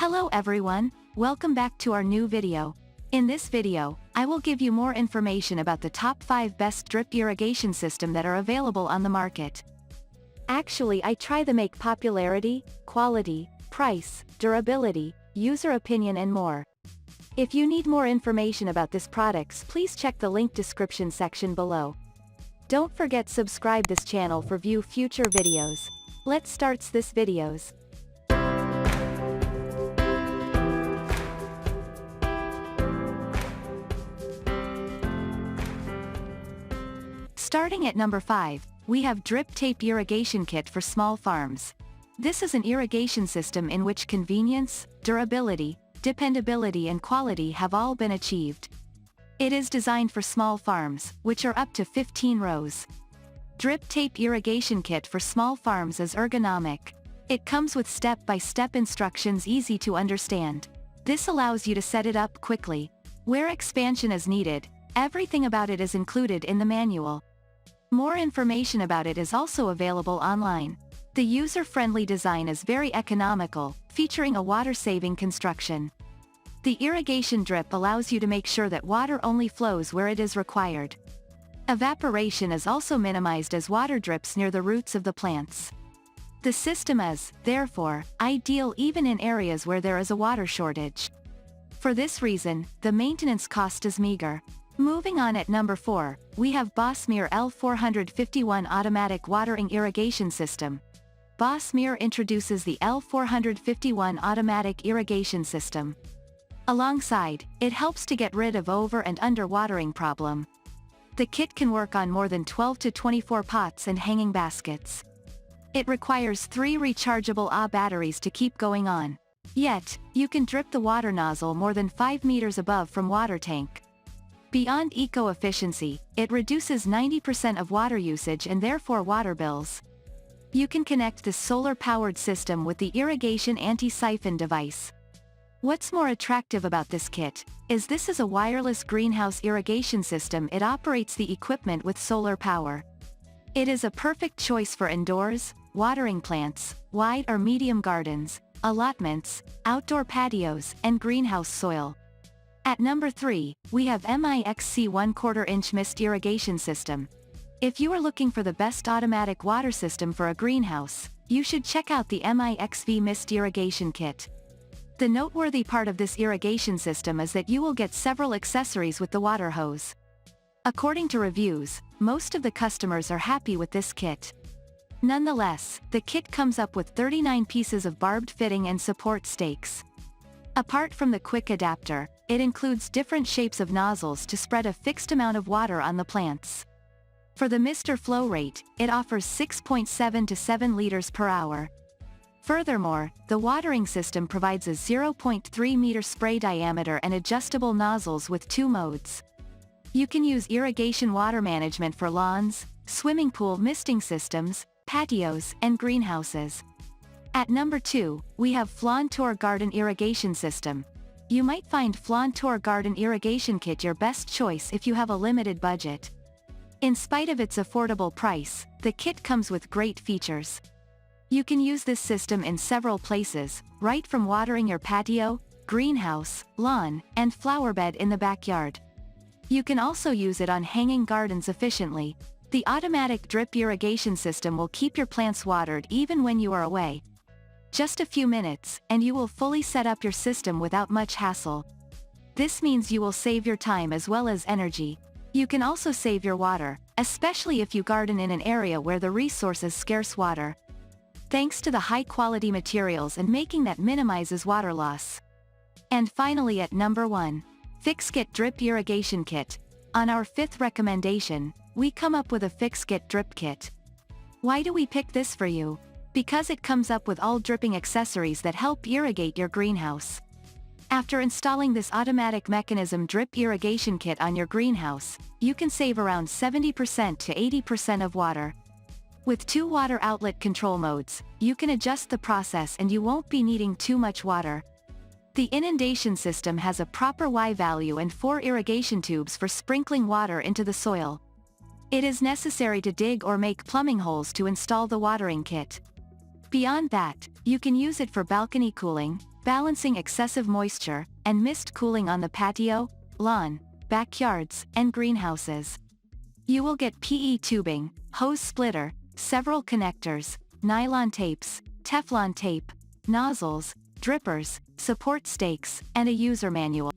Hello everyone, welcome back to our new video. In this video, I will give you more information about the top 5 best drip irrigation system that are available on the market. Actually, I try to make popularity, quality, price, durability, user opinion and more. If you need more information about these products, please check the link description section below. Don't forget subscribe this channel for view future videos. Let's start this videos. Starting at number 5, we have Drip Tape Irrigation Kit for small farms. This is an irrigation system in which convenience, durability, dependability and quality have all been achieved. It is designed for small farms, which are up to 15 rows. Drip Tape Irrigation Kit for small farms is ergonomic. It comes with step-by-step instructions easy to understand. This allows you to set it up quickly. Where expansion is needed, everything about it is included in the manual. More information about it is also available online. The user-friendly design is very economical, featuring a water-saving construction. The irrigation drip allows you to make sure that water only flows where it is required. Evaporation is also minimized as water drips near the roots of the plants. The system is, therefore, ideal even in areas where there is a water shortage. For this reason, the maintenance cost is meager. Moving on at number 4, we have Bosmere L451 Automatic Watering Irrigation System. Bosmere introduces the L451 Automatic Irrigation System. Alongside, it helps to get rid of over and under watering problem. The kit can work on more than 12 to 24 pots and hanging baskets. It requires 3 rechargeable AA batteries to keep going on. Yet, you can drip the water nozzle more than 5 meters above from water tank. Beyond eco-efficiency, it reduces 90% of water usage and therefore water bills. You can connect this solar-powered system with the irrigation anti-siphon device. What's more attractive about this kit, is this is a wireless greenhouse irrigation system. It operates the equipment with solar power. It is a perfect choice for indoors, watering plants, wide or medium gardens, allotments, outdoor patios, and greenhouse soil. At number 3, we have MIXC 1/4 inch mist irrigation system. If you are looking for the best automatic water system for a greenhouse, you should check out the MIXV mist irrigation kit. The noteworthy part of this irrigation system is that you will get several accessories with the water hose. According to reviews, most of the customers are happy with this kit. Nonetheless, the kit comes up with 39 pieces of barbed fitting and support stakes. Apart from the quick adapter, it includes different shapes of nozzles to spread a fixed amount of water on the plants. For the mister flow rate, it offers 6.7 to 7 liters per hour. Furthermore, the watering system provides a 0.3 meter spray diameter and adjustable nozzles with 2 modes. You can use irrigation water management for lawns, swimming pool misting systems, patios, and greenhouses. At number 2, we have Flon Tour Garden Irrigation System. You might find Flon Tour Garden Irrigation Kit your best choice if you have a limited budget. In spite of its affordable price, the kit comes with great features. You can use this system in several places, right from watering your patio, greenhouse, lawn, and flower bed in the backyard. You can also use it on hanging gardens efficiently. The automatic drip irrigation system will keep your plants watered even when you are away. Just a few minutes, and you will fully set up your system without much hassle. This means you will save your time as well as energy. You can also save your water, especially if you garden in an area where the resource is scarce water. Thanks to the high-quality materials and making that minimizes water loss. And finally at number 1, Fixget Drip Irrigation Kit. On our 5th recommendation, we come up with a Fixget Drip Kit. Why do we pick this for you? Because it comes up with all dripping accessories that help irrigate your greenhouse. After installing this automatic mechanism drip irrigation kit on your greenhouse, you can save around 70% to 80% of water. With 2 water outlet control modes, you can adjust the process and you won't be needing too much water. The inundation system has a proper Y value and 4 irrigation tubes for sprinkling water into the soil. It is necessary to dig or make plumbing holes to install the watering kit. Beyond that, you can use it for balcony cooling, balancing excessive moisture, and mist cooling on the patio, lawn, backyards, and greenhouses. You will get PE tubing, hose splitter, several connectors, nylon tapes, Teflon tape, nozzles, drippers, support stakes, and a user manual.